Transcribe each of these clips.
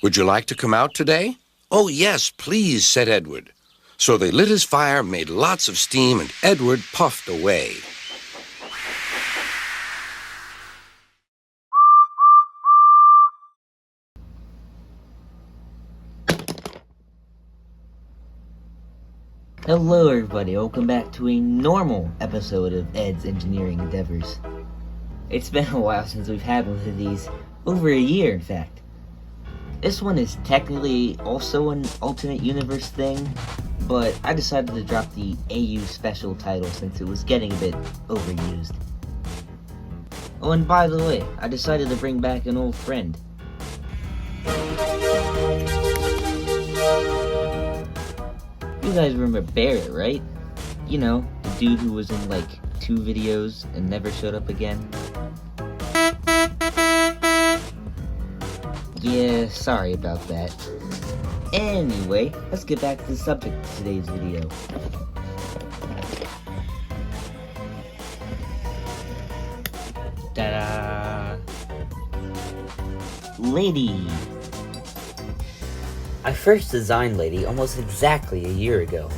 Would you like to come out today? Oh, yes, please, said Edward. So they lit his fire, made lots of steam, and Edward puffed away. Hello everybody, welcome back to a normal episode of Ed's Engineering Endeavors. It's been a while since we've had one of these, over a year in fact. This one is technically also an alternate universe thing, but I decided to drop the AU special title since it was getting a bit overused. Oh, and by the way, I decided to bring back an old friend. You guys remember Barrett, right? You know, the dude who was in like 2 videos and never showed up again. Yeah, sorry about that. Anyway, let's get back to the subject of today's video. Ta-da! Lady! I first designed Lady almost exactly a year ago.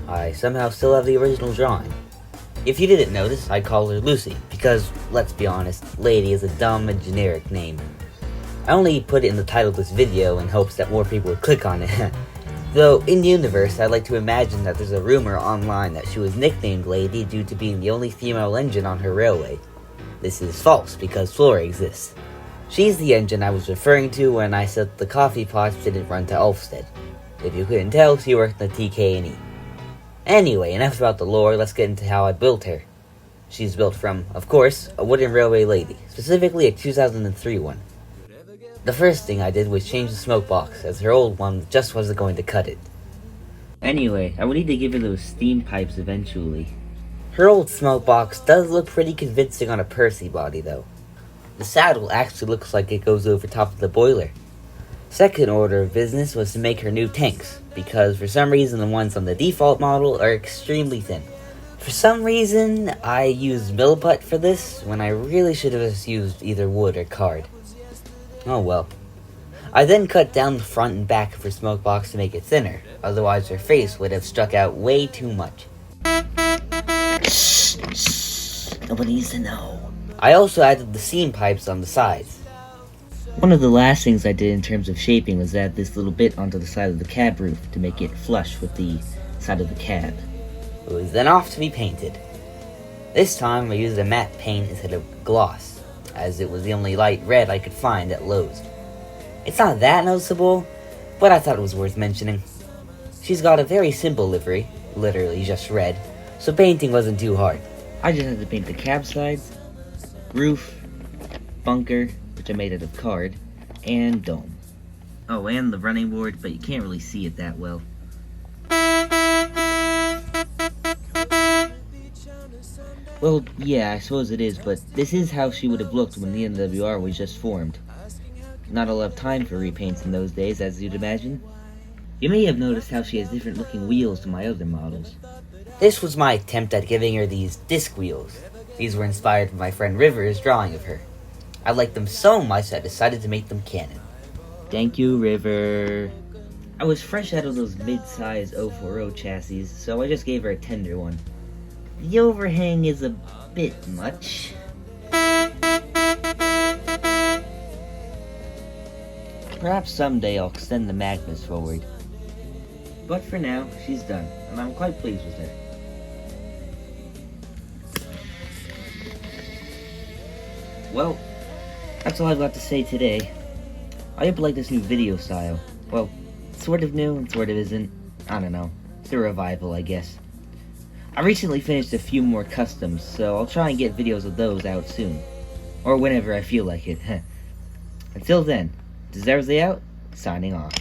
I somehow still have the original drawing. If you didn't notice, I call her Lucy, because, let's be honest, Lady is a dumb and generic name. I only put it in the title of this video in hopes that more people would click on it. Though, in the universe, I like to imagine that there's a rumor online that she was nicknamed Lady due to being the only female engine on her railway. This is false, because Flora exists. She's the engine I was referring to when I said the coffee pots didn't run to Ulfstead. If you couldn't tell, she worked in the TK&E. Anyway, enough about the lore, let's get into how I built her. She's built from, of course, a wooden railway lady, specifically a 2003 one. The first thing I did was change the smoke box, as her old one just wasn't going to cut it. Anyway, I would need to give her those steam pipes eventually. Her old smoke box does look pretty convincing on a Percy body though. The saddle actually looks like it goes over top of the boiler. Second order of business was to make her new tanks, because for some reason the ones on the default model are extremely thin. For some reason, I used milliput for this, when I really should have just used either wood or card. Oh well. I then cut down the front and back of her smoke box to make it thinner, otherwise her face would have stuck out way too much. Shh, nobody needs to know. I also added the seam pipes on the sides. One of the last things I did in terms of shaping was add this little bit onto the side of the cab roof to make it flush with the side of the cab. It was then off to be painted. This time I used a matte paint instead of gloss, as it was the only light red I could find at Lowe's. It's not that noticeable, but I thought it was worth mentioning. She's got a very simple livery, literally just red, so painting wasn't too hard. I just had to paint the cab sides, roof, bunker, which I made out of card, and dome. Oh, and the running board, but you can't really see it that well. Well, yeah, I suppose it is, but this is how she would have looked when the NWR was just formed. Not a lot of time for repaints in those days, as you'd imagine. You may have noticed how she has different looking wheels to my other models. This was my attempt at giving her these disc wheels. These were inspired from my friend River's drawing of her. I liked them so much I decided to make them canon. Thank you, River. I was fresh out of those mid-size 040 chassis, so I just gave her a tender one. The overhang is a bit much. Perhaps someday I'll extend the Magnus forward. But for now, she's done, and I'm quite pleased with her. Well, that's all I've got to say today. I hope you like this new video style. Well, it's sort of new and sort of isn't. I don't know. It's a revival, I guess. I recently finished a few more customs, so I'll try and get videos of those out soon. Or whenever I feel like it. Until then, EdwardsDayOut, signing off.